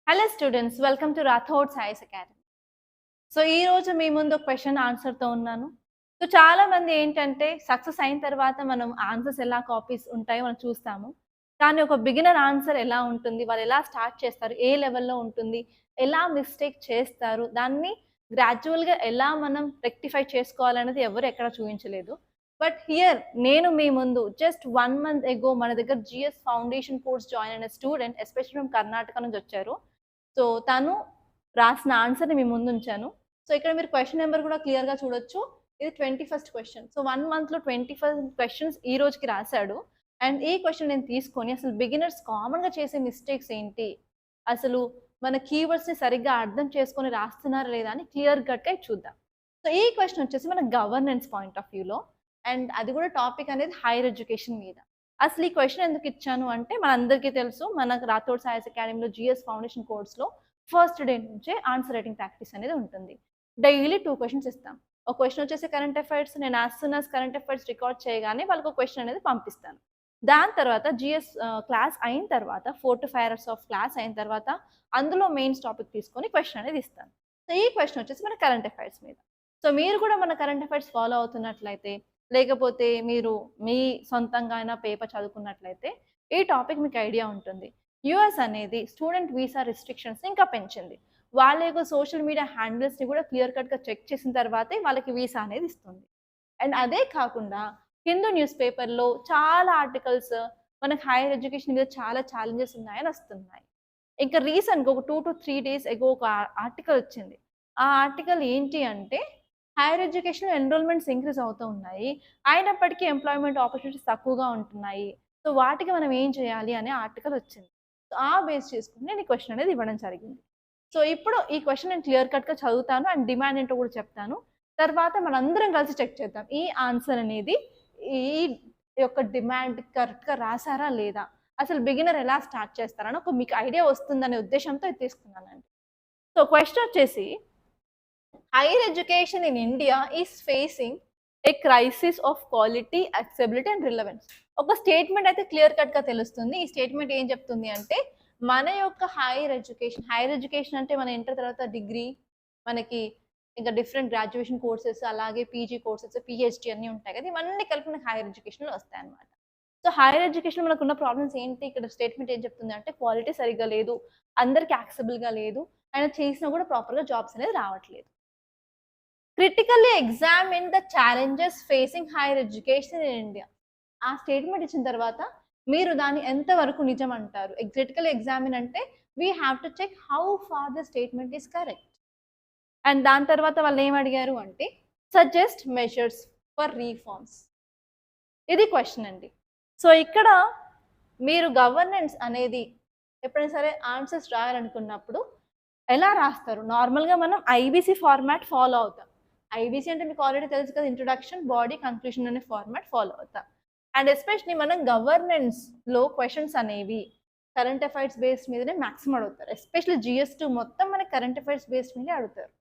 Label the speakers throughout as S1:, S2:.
S1: Hello students, welcome to Rathod science academy. So ఈ రోజు మీ ముందు ఒక క్వెషన్ ఆన్సర్‌తో ఉన్నాను. సో చాలా మంది ఏంటంటే సక్సెస్ అయిన తర్వాత మనం ఆన్సర్స్ ఎలా కాపీస్ ఉంటాయో మనం చూస్తాము. కానీ ఒక బిగినర్ ఆన్సర్ ఎలా ఉంటుంది? వాళ్ళు ఎలా స్టార్ట్ చేస్తారు? ఏ లెవెల్‌లో ఉంటుంది? ఎలా మిస్టేక్ చేస్తారు? దాన్ని గ్రాడ్యువల్‌గా ఎలా మనం రెక్టిఫై చేసుకోవాలనేది ఎవరు ఎక్కడ చూయించలేదు. బట్ హియర్ నేను మీ ముందు జస్ట్ 1 మంత్ ఎగో మన దగ్గర జీఎస్ ఫౌండేషన్ కోర్స్ జాయిన్ అయిన స్టూడెంట్ ఎస్పెషల్లీ ఫ్రమ్ కర్ణాటక నుంచి వచ్చారు. సో, తను రాసిన ఆన్సర్‌ని మీ ముందుంచాను. సో, ఇక్కడ మీరు క్వెషన్ నంబర్ కూడా క్లియర్‌గా చూడొచ్చు. ఇది 21st క్వెషన్. సో, 1 మంత్‌లో 25 క్వెషన్స్ ఈ రోజుకి రాసాడు. అండ్ ఈ క్వెషన్ నేను తీసుకొని అసలు బిగినర్స్ కామన్‌గా చేసే మిస్టేక్స్ ఏంటి? అసలు మన కీవర్డ్స్‌ని సరిగ్గా అర్థం చేసుకొని రాస్తున్నారా లేదా అని క్లియర్ కట్‌గా చూద్దాం. సో, ఈ క్వెషన్ వచ్చేసి మన గవర్నెన్స్ పాయింట్ ఆఫ్ వ్యూలో అండ్ అది కూడా టాపిక్ అనేది హైయర్ ఎడ్యుకేషన్ మీద. అసలు ఈ క్వెషన్ ఎందుకు ఇచ్చాను అంటే మనందరికీ తెలుసు మనకు రాథోడ్ సైన్స్ అకాడమీలో జీఎస్ ఫౌండేషన్ కోర్స్‌లో ఫస్ట్ డే నుంచే ఆన్సర్ రైటింగ్ ప్రాక్టీస్ అనేది ఉంటుంది. డైలీ 2 క్వెషన్స్ ఇస్తాం. ఒక క్వెషన్ వచ్చేసి కరెంట్ అఫైర్స్ నేను as soon as current affairs record చేయగానే వాళ్ళకి ఒక క్వెషన్ అనేది పంపిస్తాను. దాని తర్వాత జీఎస్ క్లాస్ అయిన తర్వాత 4-5 అవర్స్ ఆఫ్ క్లాస్ అయిన తర్వాత అందులో మెయిన్స్ టాపిక్ తీసుకొని క్వెషన్ అనేది ఇస్తాను. సో, ఈ క్వెషన్ వచ్చేసి మన కరెంట్ అఫైర్స్ మీద. సో, మీరు కూడా మన కరెంట్ అఫైర్స్ ఫాలో అవుతున్నట్లయితే లేకపోతే మీరు మీ సొంతంగా అయినా పేపర్ చదువుకున్నట్లయితే ఈ టాపిక్ మీకు ఐడియా ఉంటుంది. యూఎస్ అనేది స్టూడెంట్ వీసా రిస్ట్రిక్షన్స్‌ని ఇంకా పెంచింది. వాళ్ళ యొక్క సోషల్ మీడియా హ్యాండిల్స్‌ని కూడా క్లియర్ కట్‌గా చెక్ చేసిన తర్వాతే వాళ్ళకి వీసా అనేది ఇస్తుంది. అండ్ అదే కాకుండా హిందూ న్యూస్ పేపర్‌లో చాలా ఆర్టికల్స్ మనకి హైయర్ ఎడ్యుకేషన్ మీద చాలా ఛాలెంజెస్ ఉన్నాయని వస్తున్నాయి. ఇంకా రీసెంట్‌గా ఒక 2-3 డేస్ ఎగో ఒక ఆర్టికల్ వచ్చింది. ఆ ఆర్టికల్ ఏంటి అంటే హైయర్ ఎడ్యుకేషన్‌లో ఎన్రోల్‌మెంట్స్ ఇంక్రీజ్ అవుతూ ఉన్నాయి. అయినప్పటికీ ఎంప్లాయ్‌మెంట్ ఆపర్చునిటీస్ తక్కువగా ఉంటున్నాయి. సో, వాటికి మనం ఏం చేయాలి అనే ఆర్టికల్ వచ్చింది. సో, ఆ బేస్ చేసుకొని నేను ఈ క్వెషన్ అనేది ఇవ్వడం జరిగింది. సో, ఇప్పుడు ఈ క్వెషన్ నేను క్లియర్ కట్‌గా చదువుతాను అండ్ డిమాండ్ ఏంటో కూడా చెప్తాను. తర్వాత మనందరం కలిసి చెక్ చేద్దాం. ఈ ఆన్సర్ అనేది ఈ యొక్క డిమాండ్ కరెక్ట్‌గా రాసారా లేదా? అసలు బిగినర్ ఎలా స్టార్ట్ చేస్తారని ఒక మీకు ఐడియా వస్తుందనే ఉద్దేశ్యంతో ఇది తీసుకున్నానండి. సో, క్వెషన్ వచ్చేసి higher education in India is facing a crisis of quality, accessibility and relevance. ఒక స్టేట్మెంట్ అయితే క్లియర్ కట్‌గా తెలుస్తుంది. ఈ స్టేట్మెంట్ ఏం చెప్తుంది అంటే, మన యొక్క హైయర్ ఎడ్యుకేషన్ అంటే మన ఇంటర్ తర్వాత డిగ్రీ, మనకి ఇంకా డిఫరెంట్ గ్రాడ్యుయేషన్ కోర్సెస్, అలాగే పీజీ కోర్సెస్, పీహెచ్‌డీ అన్నీ ఉంటాయి కదా! ఇవన్నీ కలిపి మనకి హైయర్ ఎడ్యుకేషన్‌లో వస్తాయన్నమాట. సో, హైయర్ ఎడ్యుకేషన్‌లో మనకున్న ప్రాబ్లమ్స్ ఏంటి? ఇక్కడ స్టేట్మెంట్ ఏం చెప్తుంది అంటే, క్వాలిటీ సరిగ్గా లేదు, అందరికి యాక్సెసిబుల్‌గా లేదు, అయినా చేసినా కూడా ప్రాపర్‌గా జాబ్స్ అనేది రావట్లేదు. Critically examine the challenges facing higher education in India. ఆ స్టేట్మెంట్ ఇచ్చిన తర్వాత మీరు దాన్ని ఎంత వరకు నిజం అంటారు? క్రిటికల్లీ ఎగ్జామిన్ అంటే we have to check how far the statement is correct. And దాని తర్వాత వాళ్ళేం అడిగారు అంటే సజెస్ట్ మెజర్స్ ఫర్ రిఫార్మ్స్. ఇది క్వెషన్ అండి. సో, ఇక్కడ మీరు గవర్నెన్స్ అనేది ఎప్పుడైనా సరే ఆన్సర్స్ రాయాలనుకున్నప్పుడు ఎలా రాస్తారు? నార్మల్‌గా మనం ఐబీసీ ఫార్మాట్ ఫాలో అవుతాం. ఐబీసీ అంటే మీకు ఆల్రెడీ తెలుసు కదా! ఇంట్రొడక్షన్, బాడీ, కంక్లూజన్ అనే ఫార్మాట్ ఫాలో అవుతాం. అండ్ ఎస్పెషల్లీ మనం గవర్నెన్స్‌లో క్వెషన్స్ అనేవి కరెంట్ అఫైర్స్ బేస్డ్ మీదనే మాక్సిమం అడుగుతారు. ఎస్పెషల్లీ జీఎస్2 మొత్తం మనకి కరెంట్ అఫైర్స్ బేస్డ్ మీదే అడుగుతారు.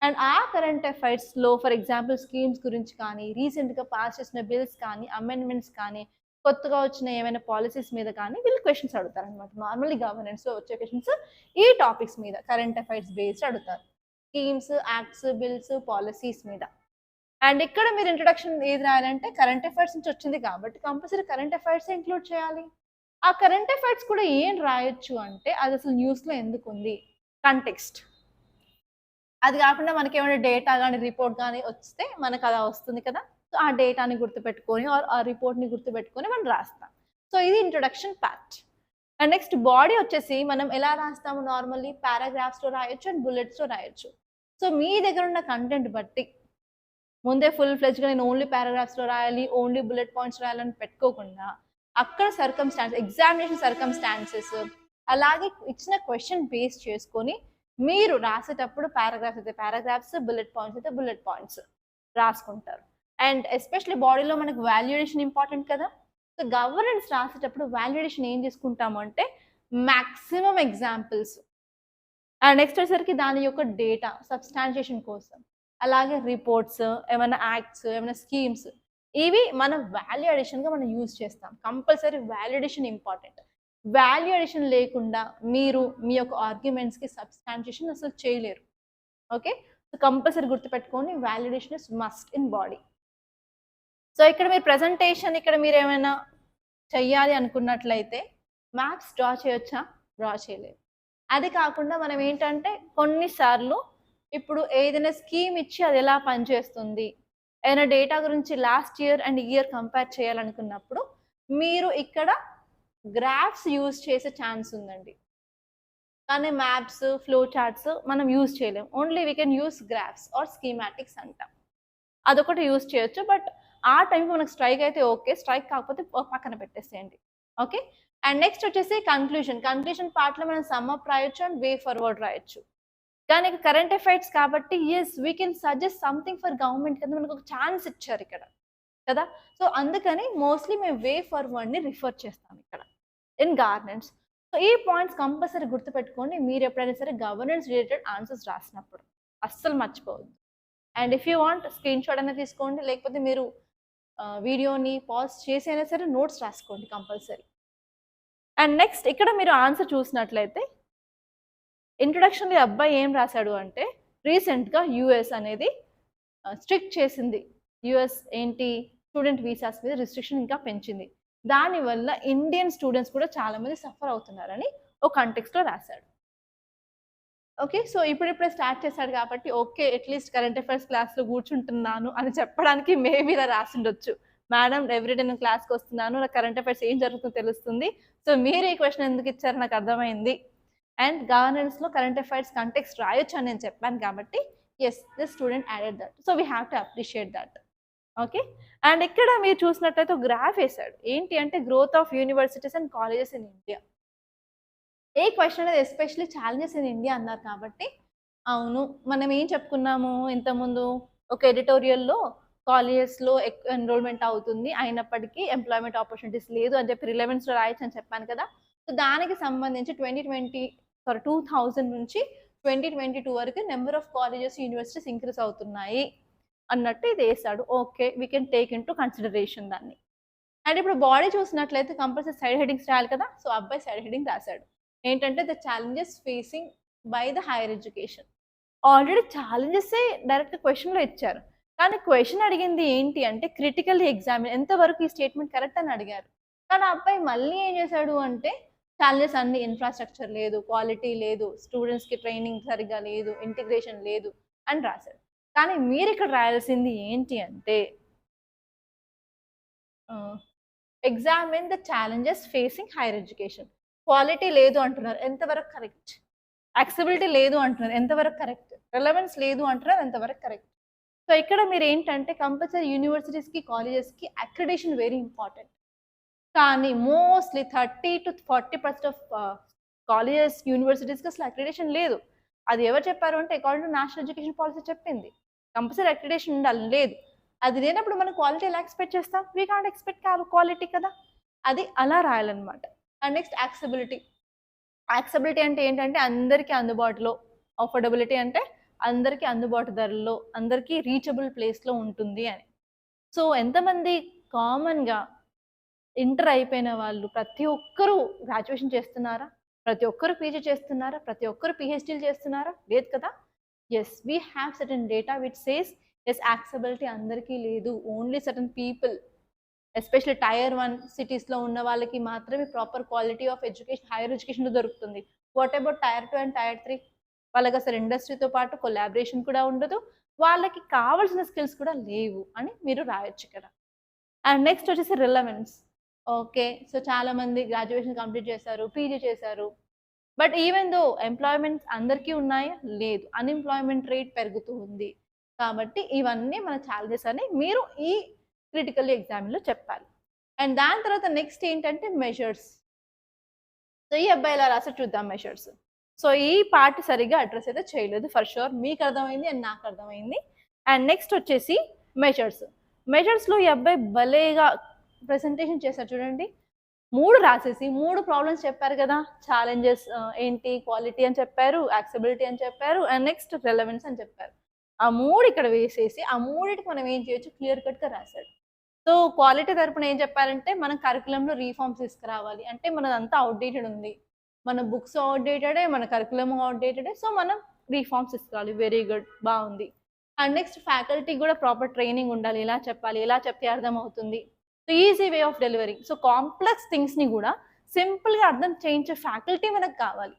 S1: అండ్ ఆ కరెంట్ అఫైర్స్‌లో ఫర్ ఎగ్జాంపుల్ స్కీమ్స్ గురించి కానీ, రీసెంట్‌గా పాస్ చేసిన బిల్స్ కానీ, అమెండ్మెంట్స్ కానీ, కొత్తగా వచ్చిన ఏమైనా పాలిసీస్ మీద కానీ వీళ్ళు క్వెషన్స్ అడుగుతారనమాట. నార్మల్లీ గవర్నెన్స్‌లో వచ్చే క్వెషన్స్ ఈ టాపిక్స్ మీద కరెంట్ అఫైర్స్ బేస్డ్ అడుగుతారు. స్కీమ్స్, యాక్ట్స్, బిల్స్, పాలిసీస్ మీద. అండ్ ఇక్కడ మీరు ఇంట్రొడక్షన్ ఏది రాయాలంటే కరెంట్ అఫైర్స్ నుంచి వచ్చింది కాబట్టి కంపల్సరీ కరెంట్ అఫైర్సే ఇంక్లూడ్ చేయాలి. ఆ కరెంట్ అఫైర్స్ కూడా ఏం రాయొచ్చు అంటే అది అసలు న్యూస్‌లో ఎందుకుంది? కంటెక్స్ట్. అది గాకుండా మనకేమైనా డేటా గాని, రిపోర్ట్ గాని వస్తే మనకలా వస్తుంది కదా! సో, ఆ డేటాని గుర్తుపెట్టుకొని ఆర్ ఆ రిపోర్ట్‌ని గుర్తుపెట్టుకొని మనం రాస్తాం. సో, ఇది introduction part. And next body వచ్చేసి మనం ఎలా రాస్తాము నార్మల్లీ పారాగ్రాఫ్స్‌లో రాయొచ్చు అండ్ బుల్లెట్స్‌లో రాయొచ్చు. సో, మీ దగ్గరున్న కంటెంట్ బట్టి ముందే ఫుల్ ఫ్లెడ్జ్‌గా నేను ఓన్లీ పారాగ్రాఫ్స్‌లో రాయాలి, ఓన్లీ బుల్లెట్ పాయింట్స్ రాయాలని పెట్టుకోకుండా, అక్కడ ఎగ్జామినేషన్ సర్కమ్‌స్టాన్సెస్ అలాగే ఇచ్చిన క్వెషన్ బేస్ చేసుకొని మీరు రాసేటప్పుడు పారాగ్రాఫ్స్ అయితే పారాగ్రాఫ్స్, బుల్లెట్ పాయింట్స్ అయితే బుల్లెట్ పాయింట్స్ రాసుకుంటారు. అండ్ ఎస్పెషల్లీ బాడీలో మనకు వాల్యుడేషన్ ఇంపార్టెంట్ కదా! సో, గవర్నెన్స్ రాసేటప్పుడు వాల్యుడేషన్ ఏం తీసుకుంటాము అంటే మాక్సిమం ఎగ్జాంపుల్స్. నెక్స్ట్ వచ్చేసరికి దాని యొక్క డేటా సబ్స్టాన్షియేషన్ కోసం. అలాగే రిపోర్ట్స్, ఏమైనా యాక్ట్స్, ఏమైనా స్కీమ్స్ ఇవి మన వాల్యూ అడిషన్‌గా మనం యూజ్ చేస్తాం. Compulsory validation important. Value addition లేకుండా మీరు మీ యొక్క ఆర్గ్యుమెంట్స్‌కి సబ్స్టాన్షియేషన్ అసలు చేయలేరు. ఓకే. సో, కంపల్సరీ గుర్తుపెట్టుకోండి validation is must in body. So, ఇక్కడ మీరు ప్రెజెంటేషన్ ఇక్కడ మీరేమైనా చెయ్యాలి అనుకున్నట్లయితే మ్యాప్స్ డ్రా చేయొచ్చా? డ్రా చేయలేరు. అది కాకుండా మనం ఏంటంటే కొన్ని సార్లు ఇప్పుడు ఏదైనా స్కీమ్ ఇచ్చి అది ఎలా పనిచేస్తుంది, ఏదైనా డేటా గురించి last year and year compare చేయాలనుకున్నప్పుడు మీరు ఇక్కడ గ్రాఫ్స్ యూజ్ చేసే ఛాన్స్ ఉందండి. కానీ మ్యాప్స్, ఫ్లో చార్ట్స్ మనం యూజ్ చేయలేం. Only we can use graphs or schematics అంటాం. అదొకటి యూజ్ చేయొచ్చు. బట్ ఆ టైంకి మనకు స్ట్రైక్ అయితే ఓకే. స్ట్రైక్ కాకపోతే పక్కన పెట్టేసేయండి. ఓకే. అండ్ నెక్స్ట్ వచ్చేసి కన్క్లూజన్. కన్క్లూజన్ పార్ట్‌లో మనం సమ్ అప్ రాయొచ్చు అండ్ వే ఫార్వర్డ్ రాయొచ్చు. కానీ కరెంట్ అఫైర్స్ కాబట్టి yes we can suggest something for government కదా మనకు ఒక ఛాన్స్ ఇచ్చారు ఇక్కడ. కదా! సో, అందుకని మోస్ట్‌లీ మేము వే ఫార్వర్డ్‌ని రిఫర్ చేస్తాం ఇక్కడ ఇన్ గవర్నెన్స్. సో, ఈ పాయింట్స్ కంపల్సరీ గుర్తుపెట్టుకోండి మీరు ఎప్పుడైనా సరే గవర్నెన్స్ రిలేటెడ్ ఆన్సర్స్ రాసినప్పుడు. అస్సలు మర్చిపోవద్దు. And if you want screen shot అనేది తీసుకోండి. లేకపోతే మీరు వీడియోని పాజ్ చేసి అయినా సరే నోట్స్ రాసుకోండి కంపల్సరీ. అండ్ నెక్స్ట్ ఇక్కడ మీరు ఆన్సర్ చూసినట్లయితే ఇంట్రొడక్షన్‌లో ఈ అబ్బాయి ఏం రాసాడు అంటే రీసెంట్‌గా యూఎస్ అనేది స్ట్రిక్ట్ చేసింది. యూఎస్ ఏంటి స్టూడెంట్ వీసాస్ మీద రిస్ట్రిక్షన్ ఇంకా పెంచింది. దానివల్ల ఇండియన్ స్టూడెంట్స్ కూడా చాలా మంది సఫర్ అవుతున్నారని ఒక కాంటెక్స్ట్‌లో రాసాడు. ఓకే. సో, ఇప్పుడిప్పుడే స్టార్ట్ చేశాడు కాబట్టి ఓకే. అట్‌లీస్ట్ కరెంట్ అఫైర్స్ క్లాస్‌లో కూర్చుంటున్నాను అని చెప్పడానికి మేబీ ఇలా రాసుండొచ్చు. మేడం ఎవ్రీడే నేను క్లాస్‌కొస్తున్నాను. నాకు కరెంట్ అఫైర్స్ ఏం జరుగుతుందో తెలుస్తుంది. సో, మీరు ఈ క్వెషన్ ఎందుకు ఇచ్చారో నాకు అర్థమైంది. అండ్ గవర్నెన్స్‌లో కరెంట్ అఫైర్స్ కాంటెక్స్ట్ రాయొచ్చు అని నేను చెప్పాను కాబట్టి yes this student added that. So, we have to appreciate that. Okay. And ఇక్కడ మీరు చూసినట్లయితే ఒక గ్రాఫ్ ఏసాడు. ఏంటి అంటే growth of universities and colleges in India. A question అనేది ఎస్పెషల్లీ ఛాలెంజెస్ ఇన్ ఇండియా అన్నారు కాబట్టి అవును. మనం ఏం చెప్పుకున్నాము ఇంతకుముందు ఒక ఎడిటోరియల్‌లో కాలేజెస్‌లో ఎక్కువ ఎన్రోల్‌మెంట్ అవుతుంది. అయినప్పటికీ ఎంప్లాయ్‌మెంట్ ఆపర్చునిటీస్ లేదు అని చెప్పి రిలవెన్స్‌లో రాయొచ్చని చెప్పాను కదా! సో, దానికి సంబంధించి 2000 నుంచి 2022 వరకు number of colleges, universities increase అవుతున్నాయి అన్నట్టు ఇది ఏసాడు. Okay. We can take into consideration దాన్ని. అండ్ ఇప్పుడు బాడీ చూసినట్లయితే కంపల్సరీ సైడ్ హెడ్డింగ్స్ రాయాలి కదా! సో, అబ్బాయి సైడ్ హెడ్డింగ్ రాసాడు. ఏంటంటే the challenges facing by the higher education. Already ఛాలెంజెసే డైరెక్ట్ క్వెషన్‌లో ఇచ్చారు. కానీ క్వెషన్ అడిగింది ఏంటి అంటే క్రిటికల్ ఎగ్జామిన్ ఎంతవరకు ఈ స్టేట్మెంట్ కరెక్ట్ అని అడిగారు. కానీ ఆ అబ్బాయి మళ్ళీ ఏం చేశాడు అంటే ఛాలెంజెస్ అన్ని ఇన్‌ఫ్రాస్ట్రక్చర్ లేదు, క్వాలిటీ లేదు, స్టూడెంట్స్‌కి ట్రైనింగ్ సరిగ్గా లేదు, ఇంటిగ్రేషన్ లేదు అని రాసాడు. కానీ మీరిక్కడ రాయాల్సింది ఏంటి అంటే examine the challenges facing higher education. Quality లేదు అంటున్నారు. ఎంతవరకు కరెక్ట్? యాక్సెసిబిలిటీ లేదు అంటున్నారు. ఎంతవరకు కరెక్ట్? రిలవెన్స్ లేదు అంటున్నారు. ఎంతవరకు కరెక్ట్? సో, ఇక్కడ మీరేంటంటే కంపల్సరీ యూనివర్సిటీస్‌కి, కాలేజెస్‌కి అక్రిడిటేషన్ వెరీ ఇంపార్టెంట్. కానీ మోస్ట్‌లీ 30-40% ఆఫ్ కాలేజెస్, యూనివర్సిటీస్‌కి అసలు అక్రిడిటేషన్ లేదు. అది ఎవరు చెప్పారు అంటే according to national education policy చెప్పింది. కంపల్సరీ అక్రిడిటేషన్ ఉండాలి. లేదు. అది లేనప్పుడు మనం క్వాలిటీ ఎలా ఎక్స్‌పెక్ట్ చేస్తాం? వి కాంట్ ఎక్స్‌పెక్ట్ క్వాలిటీ కదా! అది అలా రాయాలన్నమాట. And next accessibility. యాక్సెసిబిలిటీ అంటే ఏంటంటే అందరికీ అందుబాటులో, అఫోర్డబిలిటీ అంటే అందరికీ అందుబాటు ధరల్లో, అందరికీ రీచబుల్ ప్లేస్‌లో ఉంటుంది అని. సో, ఎంతమంది కామన్‌గా ఇంటర్ అయిపోయిన వాళ్ళు ప్రతి ఒక్కరు గ్రాడ్యుయేషన్ చేస్తున్నారా? ప్రతి ఒక్కరు పీజీ చేస్తున్నారా? ప్రతి ఒక్కరు పీహెచ్‌డీలు చేస్తున్నారా? లేదు కదా! Yes. We have certain data which says yes accessibility అందరికీ లేదు. Only certain people especially tier 1 సిటీస్‌లో ఉన్న వాళ్ళకి మాత్రమే proper quality of education, higher ఎడ్యుకేషన్‌లో దొరుకుతుంది. What about tier 2 and tier 3? వాళ్ళకసలు ఇండస్ట్రీతో పాటు కొలాబరేషన్ కూడా ఉండదు. వాళ్ళకి కావాల్సిన స్కిల్స్ కూడా లేవు అని మీరు రాయొచ్చు ఇక్కడ. అండ్ నెక్స్ట్ వచ్చేసి రిలవెన్స్. ఓకే. సో, చాలామంది గ్రాడ్యుయేషన్ కంప్లీట్ చేశారు, పీజీ చేశారు. బట్ ఈవెన్ దో ఎంప్లాయ్‌మెంట్స్ అందరికీ ఉన్నాయా? లేదు. అన్‌ఎంప్లాయ్‌మెంట్ రేట్ పెరుగుతూ ఉంది. కాబట్టి ఇవన్నీ మన ఛాలెంజెస్ అని మీరు ఈ క్రిటికల్ ఎగ్జామ్‌లో చెప్పాలి. అండ్ దాని తర్వాత నెక్స్ట్ ఏంటంటే మెజర్స్. సో, ఈ అబ్బాయి ఎలా రాసాడో చూద్దాం మెజర్స్. సో, ఈ పార్ట్ సరిగ్గా అడ్రెస్ అయితే చేయలేదు ఫర్ ష్యూర్. మీకు అర్థమైంది అండ్ నాకు అర్థమైంది. అండ్ నెక్స్ట్ వచ్చేసి మెజర్స్. మెజర్స్‌లో ఈ అబ్బాయి భలేగా ప్రెజెంటేషన్ చేశారు చూడండి. 3 రాసేసి 3 ప్రాబ్లమ్స్ చెప్పారు కదా! ఛాలెంజెస్ ఏంటి, క్వాలిటీ అని చెప్పారు, యాక్సెసిబిలిటీ అని చెప్పారు, అండ్ నెక్స్ట్ రిలవెన్స్ అని చెప్పారు. ఆ 3 ఇక్కడ వేసేసి ఆ మూడిటికి మనం ఏం చేయొచ్చు క్లియర్ కట్‌గా రాసాడు. సో, సో క్వాలిటీ తరపున ఏం చెప్పారంటే మన కరికులంలో రీఫార్మ్స్ తీసుకురావాలి. అంటే మనదంతా అవుట్‌డేటెడ్ ఉంది. మన బుక్స్ అవుట్‌డేటెడే, మన కరికులమ్ అవుట్‌డేటెడే. సో మనం రీఫార్మ్స్ తీసుకురావాలి. Very good. బావుంది. అండ్ నెక్స్ట్ ఫ్యాకల్టీకి గూడా ప్రాపర్ ట్రైనింగ్ ఉండాలి. ఎలా చెప్పాలి? ఎలా చెప్తే అర్థమవుతుంది? So easy way of delivering. So complex థింగ్స్‌ని గూడా సింపుల్‌గా అర్థం చేయించే ఫ్యాకల్టీ మనకు కావాలి.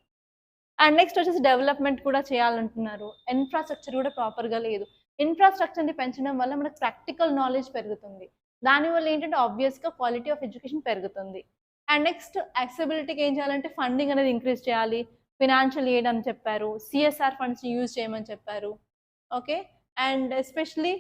S1: అండ్ నెక్స్ట్ వచ్చేసి డెవలప్‌మెంట్ కూడా చేయాలంటున్నారు. ఇన్‌ఫ్రాస్ట్రక్చర్ కూడా ప్రాపర్‌గా లేదు. ఇన్‌ఫ్రాస్ట్రక్చర్‌ని పెంచడం వల్ల మనకు ప్రాక్టికల్ నాలెడ్జ్ పెరుగుతుంది. దానివల్ల ఏంటంటే ఆబ్వియస్‌గా క్వాలిటీ ఆఫ్ ఎడ్యుకేషన్ పెరుగుతుంది. అండ్ నెక్స్ట్ యాక్సెసిబిలిటీకి ఏం చేయాలంటే ఫండింగ్ అనేది ఇంక్రీజ్ చేయాలి. ఫినాన్షియల్ ఎయిడ్ అని చెప్పారు. సీఎస్ఆర్ ఫండ్స్‌ని యూజ్ చేయమని చెప్పారు. Okay. And especially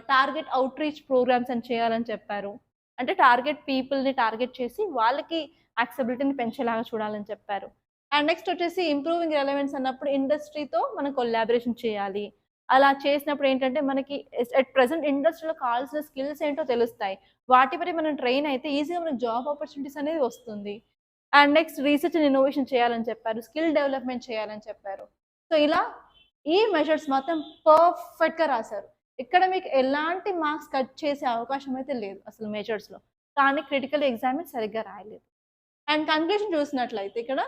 S1: target outreach programs అని చేయాలని చెప్పారు. అంటే టార్గెట్ పీపుల్‌ని టార్గెట్ చేసి వాళ్ళకి యాక్సెసిబిలిటీని పెంచేలాగా చూడాలని చెప్పారు. అండ్ నెక్స్ట్ వచ్చేసి ఇంప్రూవింగ్ రెలవెన్స్ అన్నప్పుడు ఇండస్ట్రీతో మనం కొలాబరేషన్ చేయాలి. అలా చేసినప్పుడు ఏంటంటే మనకి అట్ ప్రెజెంట్ ఇండస్ట్రీలో కావాల్సిన స్కిల్స్ ఏంటో తెలుస్తాయి. వాటిపై మనం ట్రైన్ అయితే ఈజీగా మనకు జాబ్ ఆపర్చునిటీస్ అనేది వస్తుంది. And next research and innovation చేయాలని చెప్పారు. స్కిల్ డెవలప్‌మెంట్ చేయాలని చెప్పారు. సో ఇలా ఈ మెజర్స్ మాత్రం పర్ఫెక్ట్‌గా రాసారు. ఇక్కడ మీకు ఎలాంటి మార్క్స్ కట్ చేసే అవకాశం అయితే లేదు అసలు మెజర్స్‌లో. కానీ క్రిటికల్ ఎగ్జామ్ సరిగ్గా రాయలేదు. అండ్ కన్క్లూషన్ చూసినట్లయితే ఇక్కడ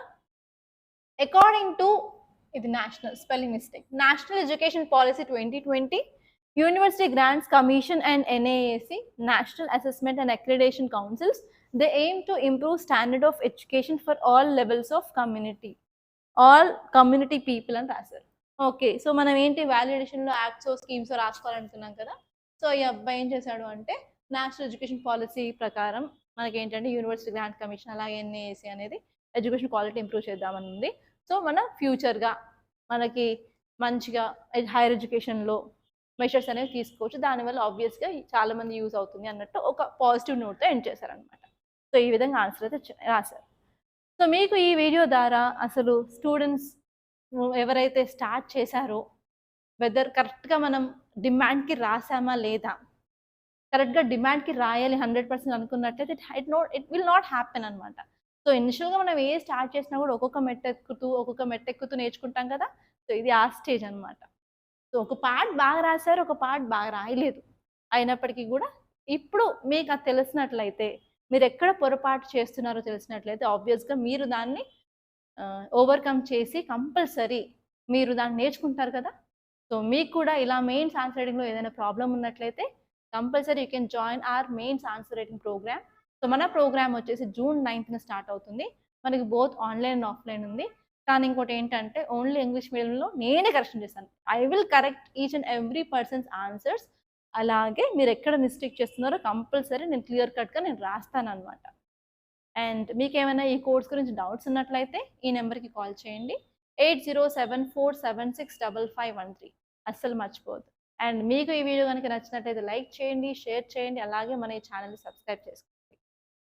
S1: అకార్డింగ్ టు ఇది national spelling mistake. National education policy 2020, university grants commission and NAAC, national assessment and accreditation councils, they aim to improve standard of education for all levels of community. All community people అని రాశారు. Okay. So మనం ఏంటి వాలిడేషన్‌లో యాక్ట్సో, స్కీమ్సో రాసుకోవాలనుకున్నాం కదా! So ఈ అబ్బాయి ఏం చేశాడు అంటే నేషనల్ ఎడ్యుకేషన్ పాలిసీ ప్రకారం మనకేంటంటే యూనివర్సిటీ గ్రాంట్ కమిషన్ అలాగే ఎన్ఏఏసీ అనేది ఎడ్యుకేషన్ క్వాలిటీ ఇంప్రూవ్ చేద్దామని ఉంది. సో మన ఫ్యూచర్‌గా మనకి మంచిగా హైయర్ ఎడ్యుకేషన్‌లో మెషర్స్ అనేవి తీసుకోవచ్చు. దానివల్ల ఆబ్వియస్‌గా చాలామంది యూజ్ అవుతుంది అన్నట్టు ఒక పాజిటివ్ నోట్‌తో ఎండ్ చేశారనమాట. సో ఈ విధంగా ఆన్సర్ అయితే రాశారు. సో మీకు ఈ వీడియో ద్వారా అసలు స్టూడెంట్స్ ఎవరైతే స్టార్ట్ చేశారో వెదర్ కరెక్ట్‌గా మనం డిమాండ్‌కి రాసామా లేదా? కరెక్ట్‌గా డిమాండ్‌కి రాయాలి 100% అనుకున్నట్లయితే ఇట్ విల్ నాట్ హ్యాపెన్ అనమాట. సో ఇనిషియల్‌గా మనం స్టార్ట్ చేసినా కూడా ఒక్కొక్క మెట్టెక్కుతూ నేర్చుకుంటాం కదా! సో ఇది ఆ స్టేజ్ అనమాట. సో ఒక పార్ట్ బాగా రాసారు. ఒక పార్ట్ బాగా రాయలేదు. అయినప్పటికీ కూడా ఇప్పుడు మీకు అది తెలిసినట్లయితే మీరెక్కడ పొరపాటు చేస్తున్నారో తెలిసినట్లయితే ఆబ్వియస్‌గా మీరు దాన్ని ఓవర్‌కమ్ చేసి కంపల్సరీ మీరు దాన్ని నేర్చుకుంటారు కదా! సో మీకు కూడా ఇలా మెయిన్స్ ఆన్సర్ రైటింగ్‌లో ఏదైనా ప్రాబ్లమ్ ఉన్నట్లయితే compulsory you can join our mains answer writing program. So మన ప్రోగ్రామ్ వచ్చేసి జూన్ 9థ్ స్టార్ట్ అవుతుంది. మనకి బోత్ ఆన్‌లైన్ అండ్ ఆఫ్‌లైన్ ఉంది. కానీ ఇంకోటేంటంటే ఓన్లీ ఇంగ్లీష్ మీడియంలో నేనే కరెక్షన్ చేశాను. I will correct each and every persons answers. అలాగే మీరెక్కడ మిస్టేక్ చేస్తున్నారో కంపల్సరీ నేను క్లియర్ కట్‌గా నేను రాస్తాననమాట. అండ్ మీకేమైనా ఈ కోర్స్ గురించి డౌట్స్ ఉన్నట్లయితే ఈ నెంబర్‌కి కాల్ చేయండి. 8074765513 అస్సలు మర్చిపోవద్దు. అండ్ మీకు ఈ వీడియో గనుక నచ్చినట్లయితే లైక్ చేయండి, షేర్ చేయండి. అలాగే మన ఈ ఛానెల్‌ని సబ్స్క్రైబ్ చేసుకోండి.